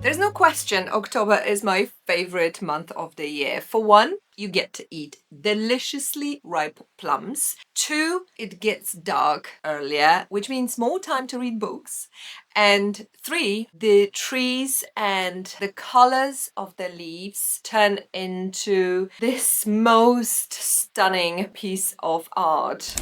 There's no question October is my favorite month of the year. For one, you get to eat deliciously ripe plums. Two, it gets dark earlier, which means more time to read books. And three, the trees and the colors of the leaves turn into this most stunning piece of art.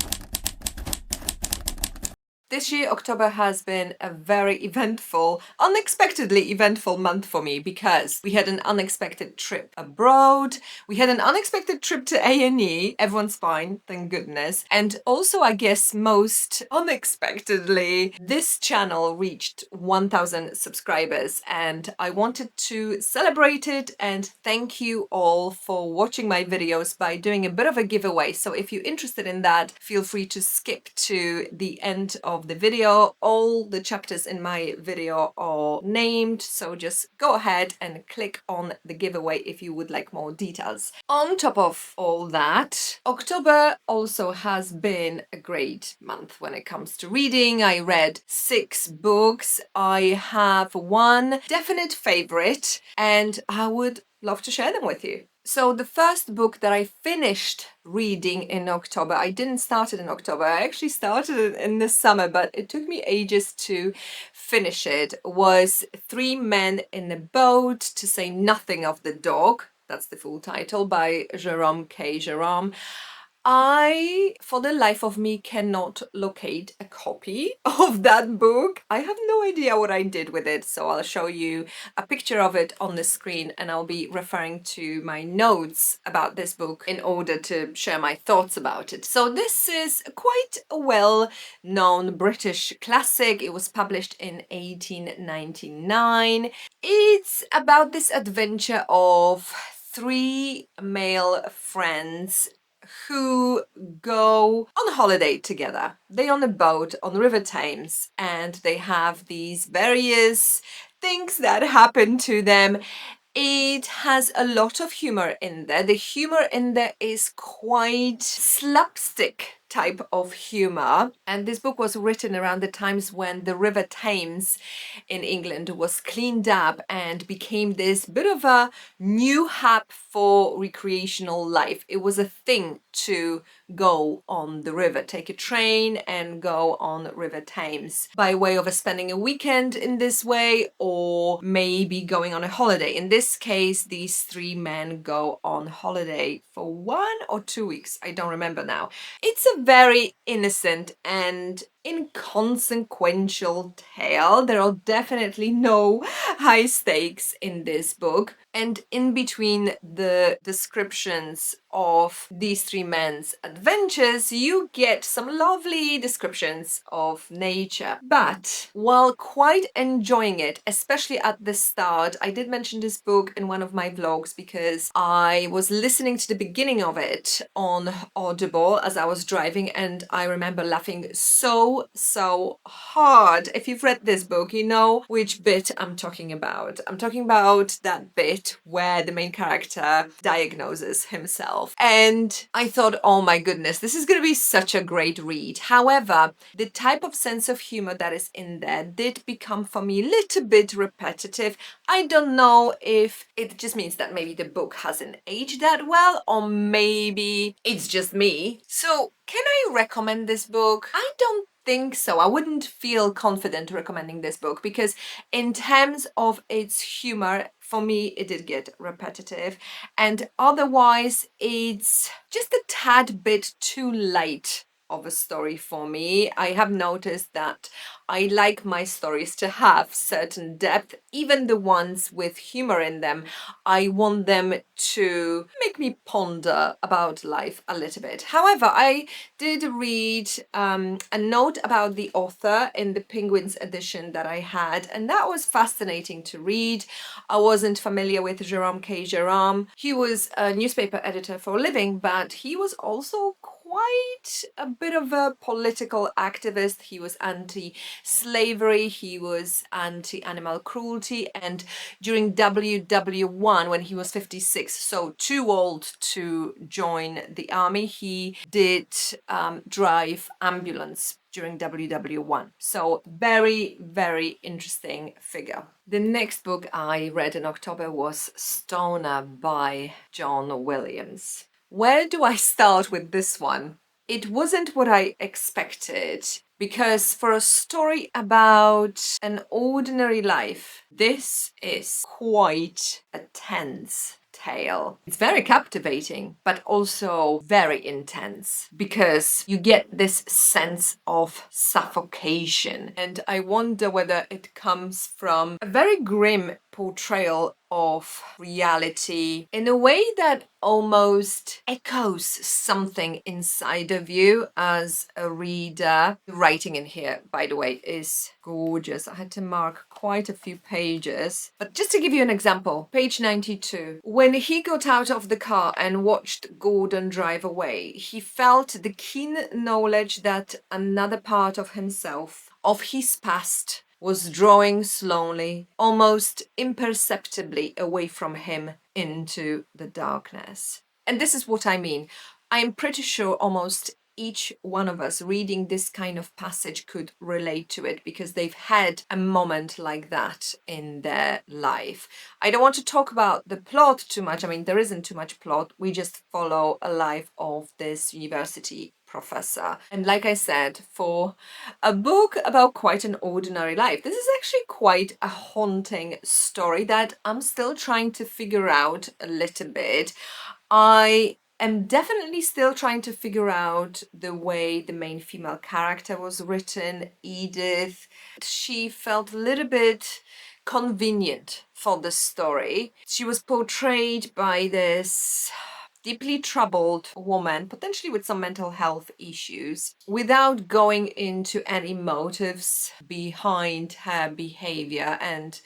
This year, October has been a very eventful, unexpectedly eventful month for me because we had an unexpected trip abroad. We had an unexpected trip to A&E. Everyone's fine, thank goodness. And also, I guess most unexpectedly, this channel reached 1,000 subscribers and I wanted to celebrate it and thank you all for watching my videos by doing a bit of a giveaway. So if you're interested in that, feel free to skip to the end of the video. All the chapters in my video are named, so just go ahead and click on the giveaway if you would like more details. On top of all that, October also has been a great month when it comes to reading. I read 6 books. I have one definite favorite and I would love to share them with you. So the first book that I finished reading in October, I didn't start it in October, I actually started it in the summer, but it took me ages to finish it, was Three Men in a Boat, to say nothing of the dog. That's the full title, by Jerome K. Jerome. I, for the life of me, cannot locate a copy of that book. I have no idea what I did with it, so I'll show you a picture of it on the screen and I'll be referring to my notes about this book in order to share my thoughts about it. So this is quite a well-known British classic. It was published in 1899. It's about this adventure of 3 male friends who go on holiday together. They're on a boat on River Thames and they have these various things that happen to them. It has a lot of humor in there. The humor in there is quite slapstick type of humor, and this book was written around the times when the River Thames in England was cleaned up and became this bit of a new hub for recreational life. It was a thing to go on the river, take a train and go on River Thames by way of spending a weekend in this way, or maybe going on a holiday. In this case, these 3 men go on holiday for 1 or 2 weeks, I don't remember now. It's a very innocent and inconsequential tale. There are definitely no high stakes in this book, and in between the descriptions of these 3 men's adventures you get some lovely descriptions of nature. But while quite enjoying it, especially at the start, I did mention this book in one of my vlogs because I was listening to the beginning of it on Audible as I was driving and I remember laughing so hard. If you've read this book, you know which bit I'm talking about. I'm talking about that bit where the main character diagnoses himself. And I thought, oh my goodness, this is going to be such a great read. However, the type of sense of humor that is in there did become for me a little bit repetitive. I don't know if it just means that maybe the book hasn't aged that well, or maybe it's just me. So can I recommend this book? I don't think so. I wouldn't feel confident recommending this book because in terms of its humor, for me it did get repetitive, and otherwise it's just a tad bit too light of a story for me. I have noticed that I like my stories to have certain depth, even the ones with humor in them. I want them to make me ponder about life a little bit. However, I did read a note about the author in the Penguins edition that I had, and that was fascinating to read. I wasn't familiar with Jerome K. Jerome. He was a newspaper editor for a living, but he was also quite quite a bit of a political activist. He was anti-slavery, he was anti-animal cruelty, and during WW1, when he was 56, so too old to join the army, he did drive ambulance during WW1. So very, very interesting figure. The next book I read in October was Stoner by John Williams. Where do I start with this one? It wasn't what I expected, because for a story about an ordinary life, this is quite a tense tale. It's very captivating, but also very intense, because you get this sense of suffocation. And I wonder whether it comes from a very grim portrayal of reality in a way that almost echoes something inside of you as a reader. The writing in here, by the way, is gorgeous. I had to mark quite a few pages. But just to give you an example, page 92. When he got out of the car and watched Gordon drive away, he felt the keen knowledge that another part of himself, of his past, was drawing slowly, almost imperceptibly away from him into the darkness. And this is what I mean. I am pretty sure almost each one of us reading this kind of passage could relate to it, because they've had a moment like that in their life. I don't want to talk about the plot too much. I mean, there isn't too much plot. We just follow a life of this university professor. And like I said, for a book about quite an ordinary life, this is actually quite a haunting story that I'm still trying to figure out a little bit. I am definitely still trying to figure out the way the main female character was written, Edith. She felt a little bit convenient for the story. She was portrayed by this deeply troubled woman, potentially with some mental health issues, without going into any motives behind her behavior. And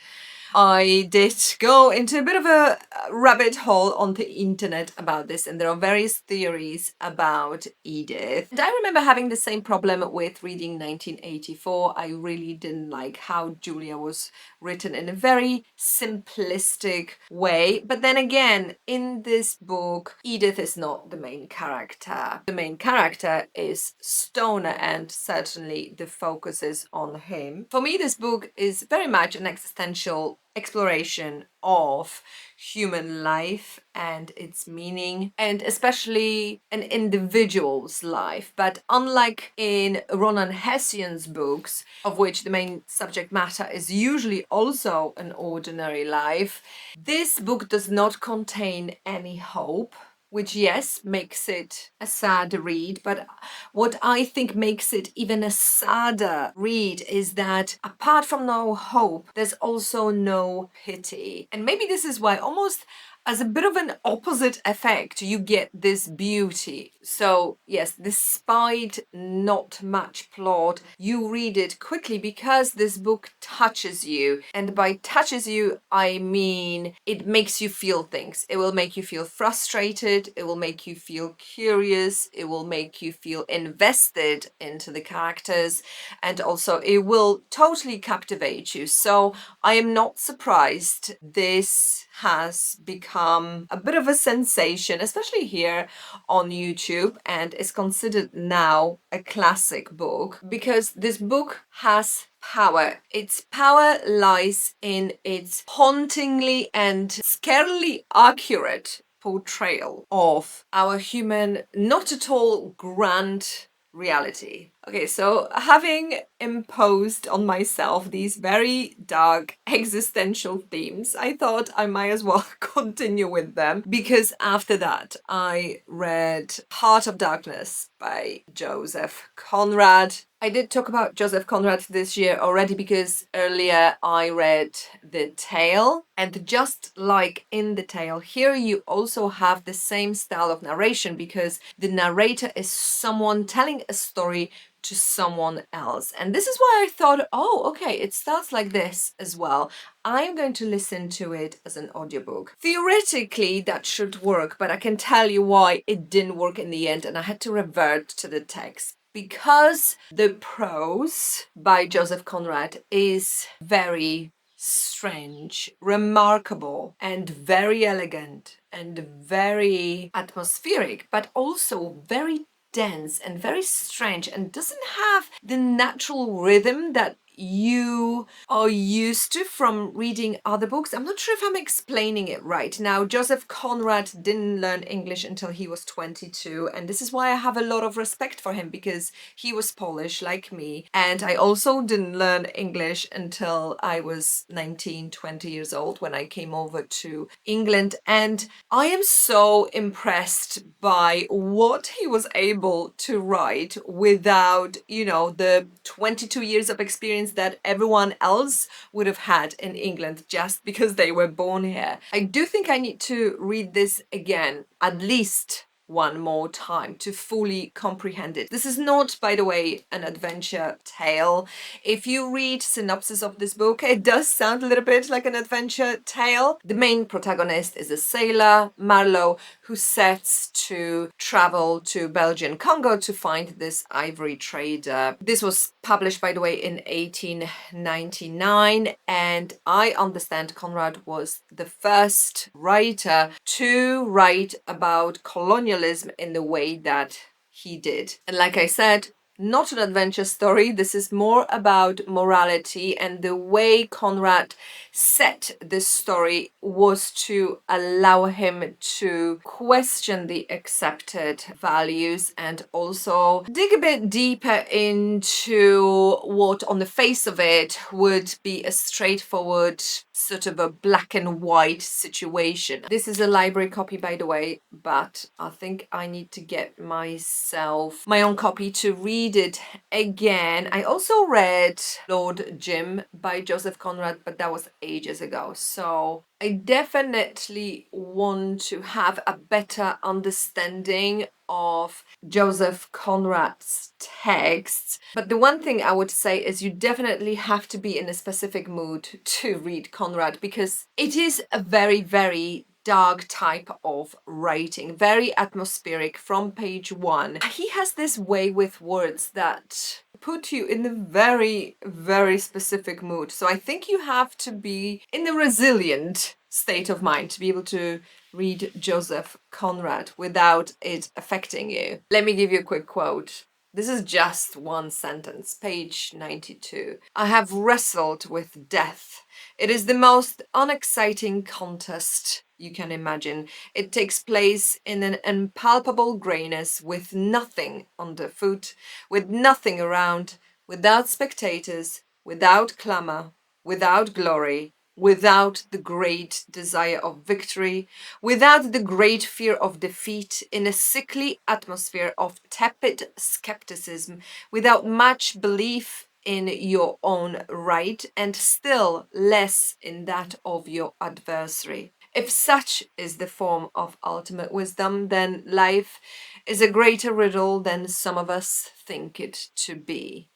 I did go into a bit of a rabbit hole on the internet about this, and there are various theories about Edith. And I remember having the same problem with reading 1984. I really didn't like how Julia was written in a very simplistic way. But then again, in this book, Edith is not the main character. The main character is Stoner, and certainly the focus is on him. For me, this book is very much an existential exploration of human life and its meaning, and especially an individual's life. But unlike in Rónán Hession's books, of which the main subject matter is usually also an ordinary life, this book does not contain any hope, which, yes, makes it a sad read. But what I think makes it even a sadder read is that apart from no hope, there's also no pity. And maybe this is why, almost as a bit of an opposite effect, you get this beauty. So yes, despite not much plot, you read it quickly because this book touches you. And by touches you, I mean it makes you feel things. It will make you feel frustrated, it will make you feel curious, it will make you feel invested into the characters, and also it will totally captivate you. So I am not surprised this has become a bit of a sensation, especially here on YouTube, and is considered now a classic book, because this book has power. Its power lies in its hauntingly and scarily accurate portrayal of our human, not at all grand reality. Okay, so having imposed on myself these very dark existential themes, I thought I might as well continue with them, because after that I read Heart of Darkness by Joseph Conrad. I did talk about Joseph Conrad this year already, because earlier I read The Tale, and just like in The Tale, here you also have the same style of narration, because the narrator is someone telling a story to someone else. And this is why I thought, oh, okay, it starts like this as well. I'm going to listen to it as an audiobook. Theoretically, that should work, but I can tell you why it didn't work in the end, and I had to revert to the text. Because the prose by Joseph Conrad is very strange, remarkable, and very elegant, and very atmospheric, but also very dense and very strange, and doesn't have the natural rhythm that you are used to from reading other books. I'm not sure if I'm explaining it right. Now, Joseph Conrad didn't learn English until he was 22, and this is why I have a lot of respect for him, because he was Polish like me, and I also didn't learn English until I was 19, 20 years old when I came over to England, and I am so impressed by what he was able to write without, the 22 years of experience that everyone else would have had in England just because they were born here. I do think I need to read this again, at least one more time, to fully comprehend it. This is not, by the way, an adventure tale. If you read synopsis of this book, it does sound a little bit like an adventure tale. The main protagonist is a sailor, Marlowe, who sets to travel to Belgian Congo to find this ivory trader. This was published, by the way, in 1899, and I understand Conrad was the first writer to write about colonialism in the way that he did. And like I said, not an adventure story. This is more about morality, and the way Conrad set this story was to allow him to question the accepted values and also dig a bit deeper into what on the face of it would be a straightforward sort of a black and white situation. This is a library copy, by the way, but I think I need to get myself my own copy to read it again. I also read Lord Jim by Joseph Conrad, but that was ages ago. So I definitely want to have a better understanding of Joseph Conrad's texts. But the one thing I would say is you definitely have to be in a specific mood to read Conrad, because it is a very, very dark type of writing, very atmospheric from page one. He has this way with words that put you in a very, very specific mood. So I think you have to be in a resilient state of mind to be able to read Joseph Conrad without it affecting you. Let me give you a quick quote. This is just one sentence, page 92. I have wrestled with death. It is the most unexciting contest you can imagine. It takes place in an impalpable greyness, with nothing underfoot, with nothing around, without spectators, without clamour, without glory, without the great desire of victory, without the great fear of defeat, in a sickly atmosphere of tepid skepticism, without much belief in your own right, and still less in that of your adversary. If such is the form of ultimate wisdom, then life is a greater riddle than some of us think it to be.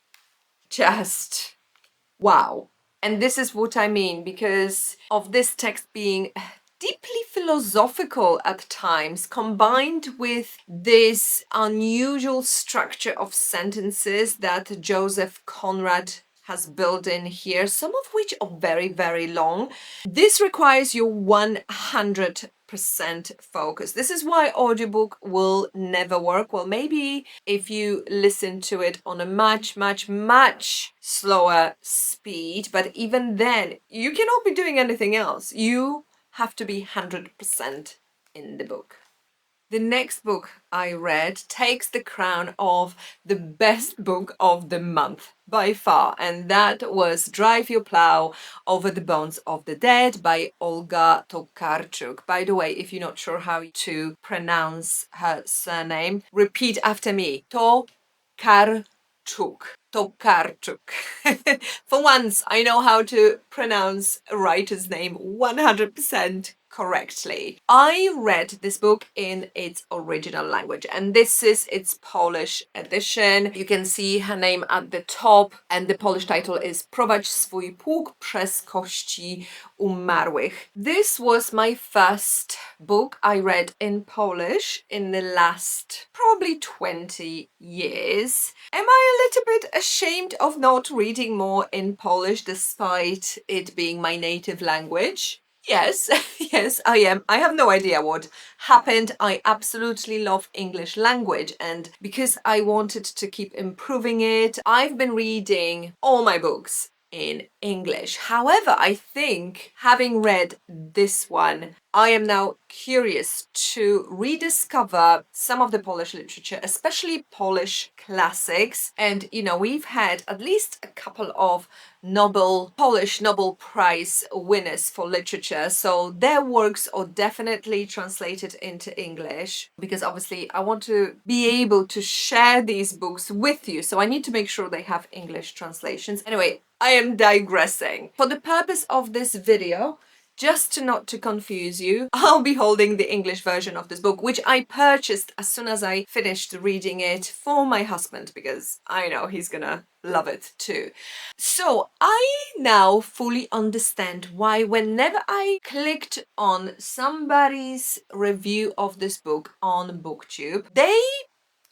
Just wow. And this is what I mean, because of this text being deeply philosophical at times, combined with this unusual structure of sentences that Joseph Conrad has built in here, some of which are very, very long. This requires your 100% focus. This is why audiobook will never work. Well, maybe if you listen to it on a much, much, much slower speed, but even then, you cannot be doing anything else. You have to be 100% in the book. The next book I read takes the crown of the best book of the month by far, and that was Drive Your Plow Over the Bones of the Dead by Olga Tokarczuk. By the way, if you're not sure how to pronounce her surname, repeat after me. Tokarczuk. Tokarczuk. For once, I know how to pronounce a writer's name 100% correctly. I read this book in its original language, and this is its Polish edition. You can see her name at the top, and the Polish title is Prowadź swój pług przez kości umarłych. This was my first book I read in Polish in the last probably 20 years. Am I a little bit ashamed of not reading more in Polish despite it being my native language? Yes, yes, I am. I have no idea what happened. I absolutely love English language, and because I wanted to keep improving it, I've been reading all my books in English. However, I think having read this one, I am now curious to rediscover some of the Polish literature, especially Polish classics. And, you know, we've had at least a couple of Polish Nobel Prize winners for literature. So their works are definitely translated into English, because obviously I want to be able to share these books with you. So I need to make sure they have English translations. Anyway, I am digressing. For the purpose of this video, just not to confuse you, I'll be holding the English version of this book, which I purchased as soon as I finished reading it for my husband, because I know he's gonna love it too. So I now fully understand why whenever I clicked on somebody's review of this book on BookTube, they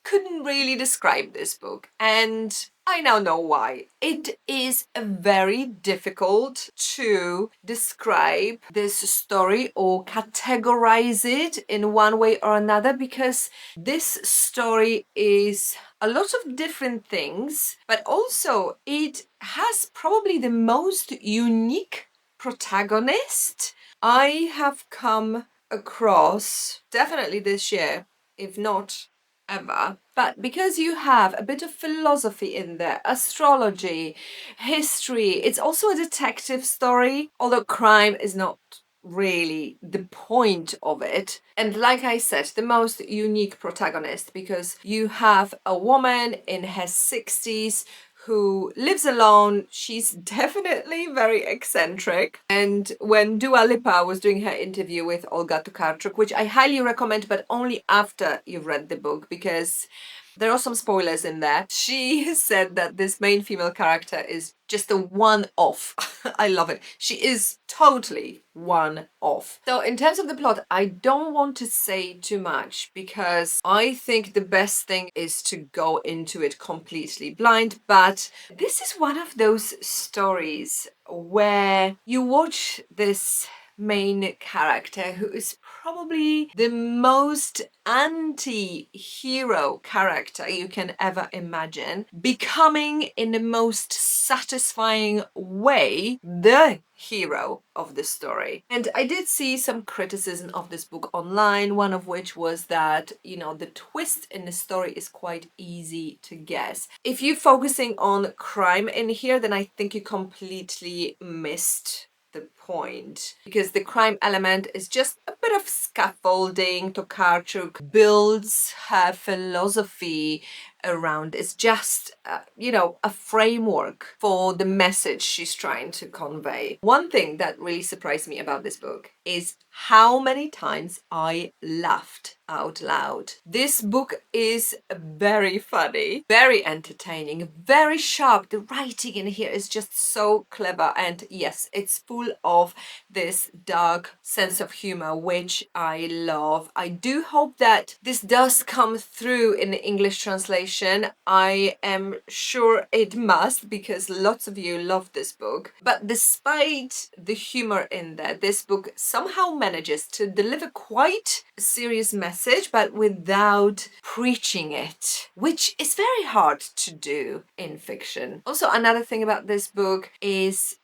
couldn't really describe this book, and I now know why. It is very difficult to describe this story or categorize it in one way or another, because this story is a lot of different things, but also it has probably the most unique protagonist I have come across, definitely this year, if not ever. But because you have a bit of philosophy in there, astrology, history, it's also a detective story, although crime is not really the point of it. And like I said, the most unique protagonist, because you have a woman in her 60s who lives alone. She's definitely very eccentric. And when Dua Lipa was doing her interview with Olga Tokarczuk, which I highly recommend, but only after you've read the book, because there are some spoilers in there, she said that this main female character is just a one-off. I love it. She is totally one-off. So in terms of the plot, I don't want to say too much, because I think the best thing is to go into it completely blind. But this is one of those stories where you watch this main character, who is probably the most anti-hero character you can ever imagine, becoming in the most satisfying way the hero of the story. And I did see some criticism of this book online, one of which was that, you know, the twist in the story is quite easy to guess. If you're focusing on crime in here, then I think you completely missed the point, because the crime element is just a bit of scaffolding. Tokarczuk builds her philosophy around. It's just you know, a framework for the message she's trying to convey. One thing that really surprised me about this book is how many times I laughed out loud. This book is very funny, very entertaining, very sharp. The writing in here is just so clever, and yes, it's full of this dark sense of humor, which I love. I do hope that this does come through in the English translation. I am sure it must, because lots of you love this book. But despite the humor in there, this book somehow manages to deliver quite a serious message, but without preaching it, which is very hard to do in fiction. Also, another thing about this book is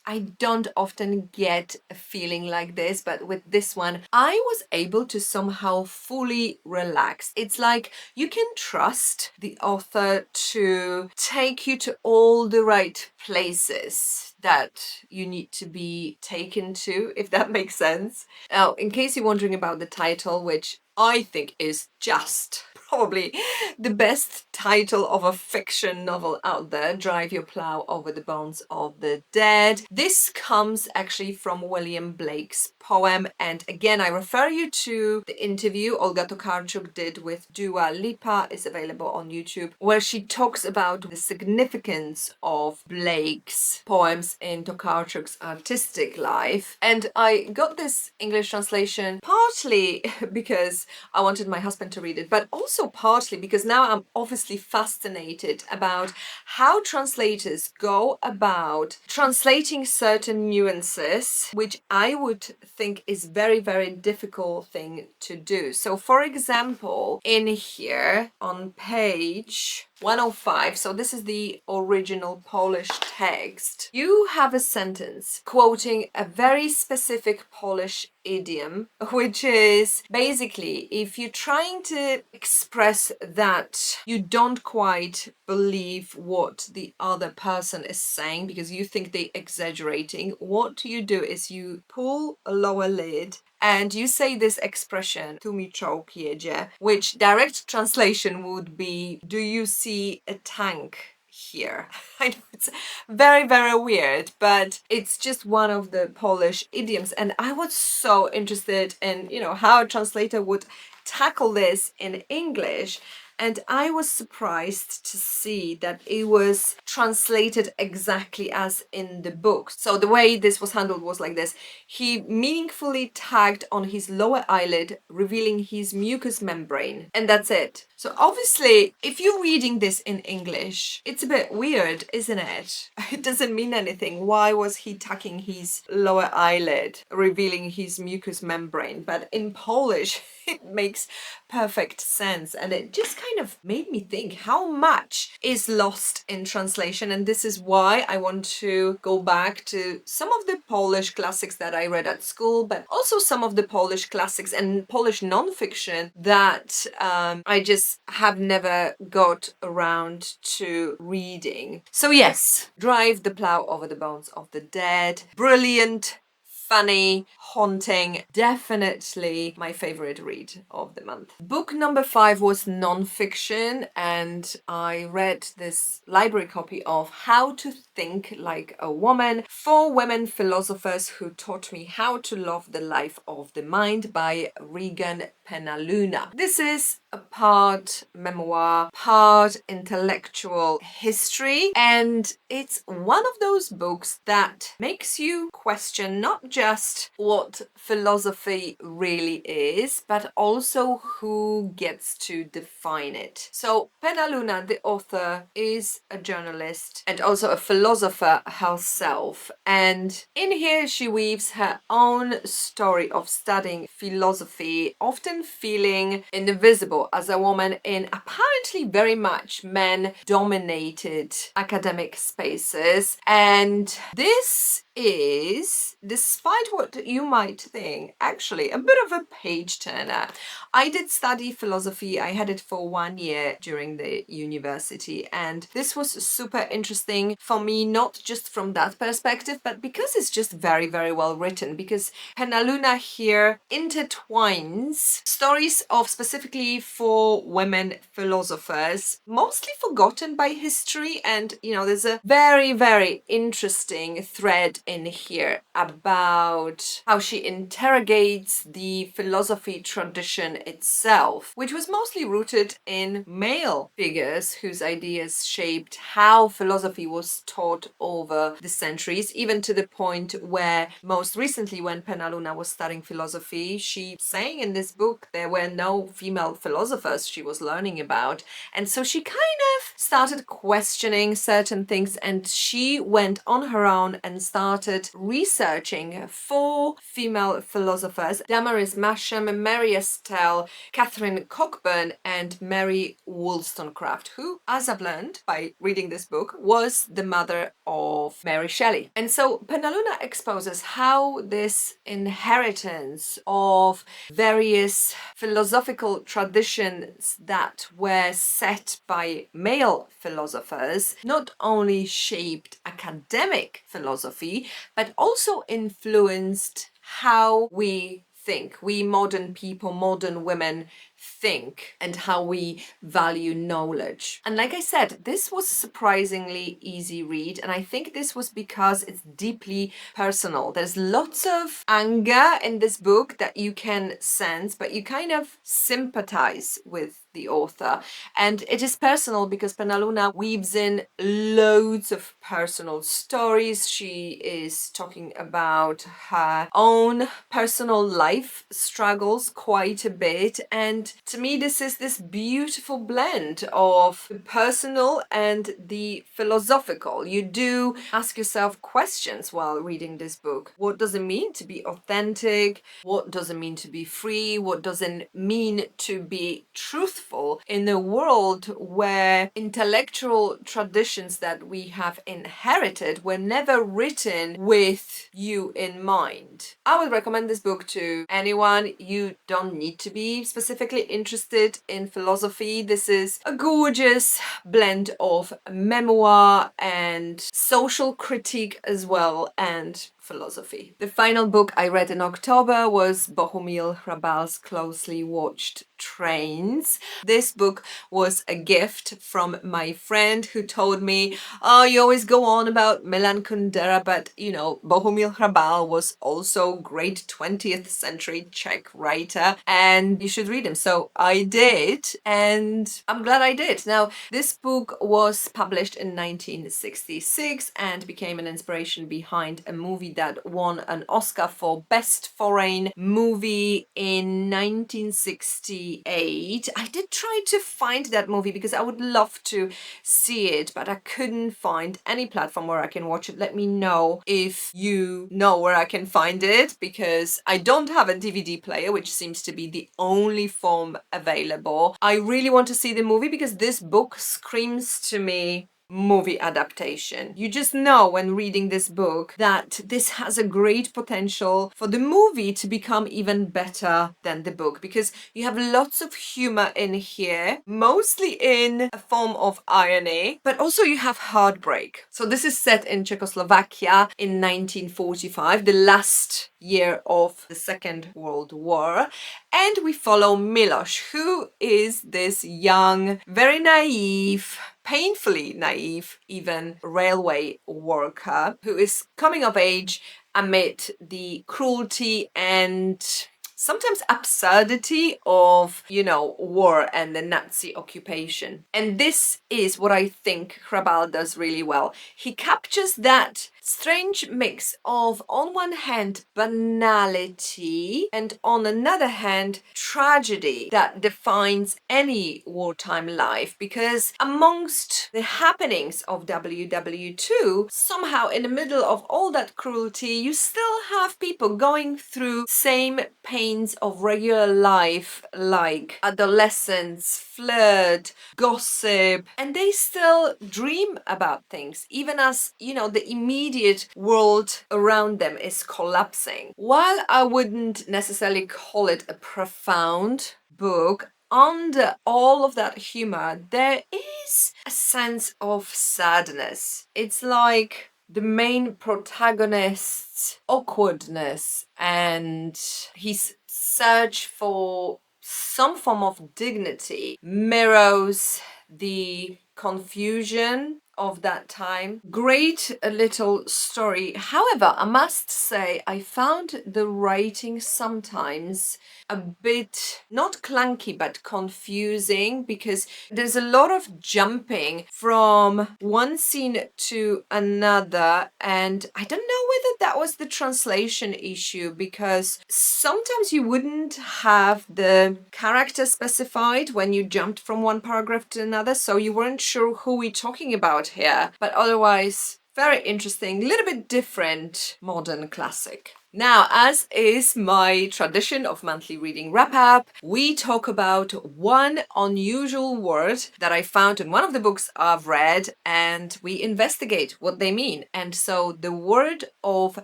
I don't often get a feeling like this, but with this one, I was able to somehow fully relax. It's like you can trust the author to take you to all the right places. that you need to be taken to, if that makes sense. Now, in case you're wondering about the title, which I think is just probably the best title of a fiction novel out there, Drive Your Plow Over the Bones of the Dead. This comes actually from William Blake's poem, and again I refer you to the interview Olga Tokarczuk did with Dua Lipa, is available on YouTube, where she talks about the significance of Blake's poems in Tokarczuk's artistic life. And I got this English translation partly because I wanted my husband to read it, but also partly because now I'm obviously fascinated about how translators go about translating certain nuances, which I would think is very, very difficult thing to do. So for example, in here on page 105, so this is the original Polish text, you have a sentence quoting a very specific Polish idiom, which is basically if you're trying to express that you don't quite believe what the other person is saying because you think they're exaggerating, what you do is you pull a lower lid and you say this expression, tu mi czołg jedzie, which direct translation would be, do you see a tank here? I know it's very, very weird, but it's just one of the Polish idioms. And I was so interested in, how a translator would tackle this in English. And I was surprised to see that it was translated exactly as in the book. So the way this was handled was like this. He meaningfully tagged on his lower eyelid, revealing his mucous membrane. And that's it. So obviously, if you're reading this in English, it's a bit weird, isn't it? It doesn't mean anything. Why was he tucking his lower eyelid, revealing his mucous membrane? But in Polish, it makes perfect sense. And it just kind of made me think how much is lost in translation. And this is why I want to go back to some of the Polish classics that I read at school, but also some of the Polish classics and Polish non-fiction that I just have never got around to reading. So yes, Drive the Plow Over the Bones of the Dead. Brilliant, funny, haunting, definitely my favorite read of the month. Book number 5 was non-fiction, and I read this library copy of How to Think Like a Woman, 4 Women Philosophers Who Taught Me How to Love the Life of the Mind by Regan Penaluna. This is a part memoir, part intellectual history, and it's one of those books that makes you question not just what philosophy really is, but also who gets to define it. So Penaluna, the author, is a journalist and also a philosopher herself, and in here she weaves her own story of studying philosophy, often feeling invisible as a woman in apparently very much men-dominated academic spaces. And this is, despite what you might think, actually a bit of a page turner. I did study philosophy. I had it for 1 year during the university, and this was super interesting for me, not just from that perspective, but because it's just very, very well written, because Penaluna here intertwines stories of specifically 4 women philosophers, mostly forgotten by history, and there's a very, very interesting thread in here about how she interrogates the philosophy tradition itself, which was mostly rooted in male figures whose ideas shaped how philosophy was taught over the centuries, even to the point where most recently when Penaluna was studying philosophy, she saying in this book there were no female philosophers she was learning about, and so she kind of started questioning certain things, and she went on her own and started started researching 4 female philosophers: Damaris Masham, Mary Estelle, Catherine Cockburn, and Mary Wollstonecraft, who, as I've learned by reading this book, was the mother of Mary Shelley. And so Penaluna exposes how this inheritance of various philosophical traditions that were set by male philosophers not only shaped academic philosophy, but also influenced how we think, we modern people, modern women think, and how we value knowledge. And like I said, this was a surprisingly easy read, and I think this was because it's deeply personal. There's lots of anger in this book that you can sense, but you kind of sympathize with the author. And it is personal because Penaluna weaves in loads of personal stories. She is talking about her own personal life struggles quite a bit, and to me this is this beautiful blend of the personal and the philosophical. You do ask yourself questions while reading this book. What does it mean to be authentic? What does it mean to be free? What does it mean to be truthful in a world where intellectual traditions that we have inherited were never written with you in mind? I would recommend this book to anyone. You don't need to be specifically interested in philosophy. This is a gorgeous blend of memoir and social critique as well, and philosophy. The final book I read in October was Bohumil Hrabal's Closely Watched Trains. This book was a gift from my friend who told me, oh, you always go on about Milan Kundera, but you know, Bohumil Hrabal was also great 20th century Czech writer and you should read him. So I did, and I'm glad I did. Now, this book was published in 1966 and became an inspiration behind a movie that won an Oscar for Best Foreign Movie in 1968. I did try to find that movie because I would love to see it, but I couldn't find any platform where I can watch it. Let me know if you know where I can find it, because I don't have a DVD player, which seems to be the only form available. I really want to see the movie because this book screams to me movie adaptation. You just know when reading this book that this has a great potential for the movie to become even better than the book, because you have lots of humor in here, mostly in a form of irony, but also you have heartbreak. So this is set in Czechoslovakia in 1945, the last year of the Second World War, and we follow Miloš, who is this young, very naive, painfully naive even, railway worker who is coming of age amid the cruelty and sometimes absurdity of, you know, war and the Nazi occupation. And this is what I think Hrabal does really well. He captures that strange mix of, on one hand, banality, and on another hand, tragedy that defines any wartime life, because amongst the happenings of WW2, somehow in the middle of all that cruelty, you still have people going through same pains of regular life, like adolescence, flirt, gossip, and they still dream about things, even as, you know, the immediate world around them is collapsing. While I wouldn't necessarily call it a profound book, under all of that humor, there is a sense of sadness. It's like the main protagonist's awkwardness and his search for some form of dignity mirrors the confusion of that time. Great little story. However, I must say I found the writing sometimes a bit not clunky but confusing, because there's a lot of jumping from one scene to another, and I don't know whether that was the translation issue, because sometimes you wouldn't have the character specified when you jumped from one paragraph to another, so you weren't sure who we're talking about here. But otherwise, Very interesting, a little bit different modern classic. Now, as is my tradition of monthly reading wrap-up, we talk about one unusual word that I found in one of the books I've read, and we investigate what they mean. And so the word of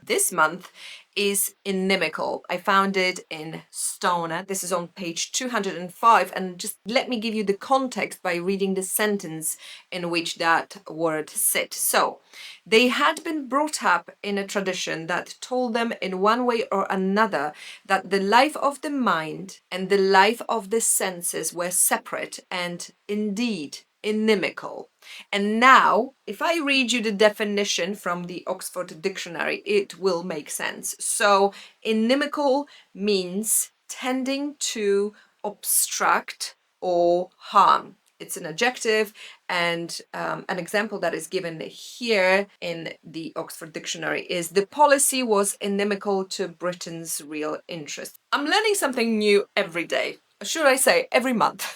this month is inimical. I found it in Stoner. This is on page 205, and just let me give you the context by reading the sentence in which that word sits. So, they had been brought up in a tradition that told them in one way or another that the life of the mind and the life of the senses were separate and indeed inimical. And now, if I read you the definition from the Oxford Dictionary, it will make sense. So, inimical means tending to obstruct or harm. It's an adjective, and an example that is given here in the Oxford Dictionary is the policy was inimical to Britain's real interest. I'm learning something new every day. Should I say every month?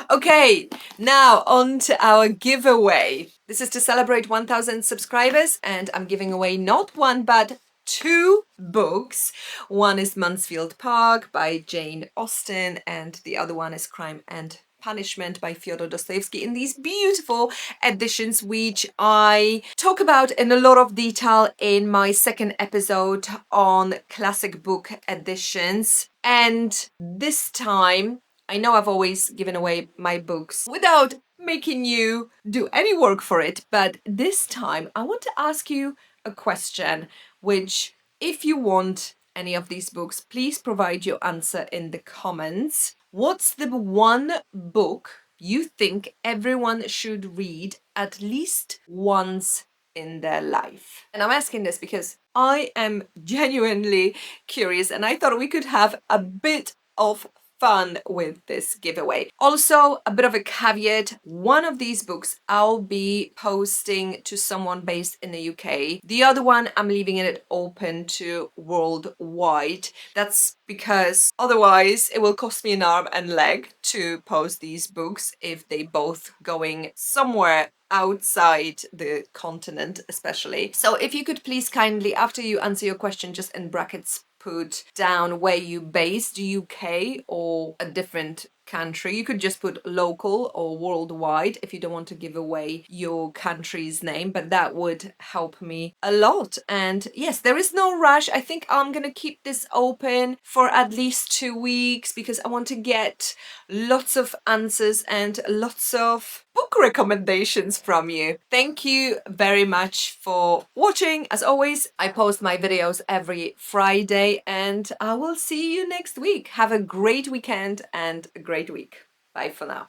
Okay, now on to our giveaway. This is to celebrate 1,000 subscribers, and I'm giving away not one but 2 books. One is Mansfield Park by Jane Austen, and the other one is Crime and Punishment by Fyodor Dostoevsky in these beautiful editions, which I talk about in a lot of detail in my second episode on classic book editions. And this time, I know I've always given away my books without making you do any work for it, but this time I want to ask you a question, which, if you want any of these books, please provide your answer in the comments. What's the one book you think everyone should read at least once in their life? And I'm asking this because I am genuinely curious, and I thought we could have a bit of fun with this giveaway. Also, a bit of a caveat, one of these books I'll be posting to someone based in the UK. The other one I'm leaving it open to worldwide. That's because otherwise it will cost me an arm and leg to post these books if they both going somewhere outside the continent especially. So if you could please kindly, after you answer your question, just in brackets put down where you based, UK or a different country. You could just put local or worldwide if you don't want to give away your country's name, but that would help me a lot. And yes, there is no rush. I think I'm gonna keep this open for at least 2 weeks because I want to get lots of answers and lots of book recommendations from you. Thank you very much for watching. As always, I post my videos every Friday, and I will see you next week. Have a great weekend and a great week. Bye for now.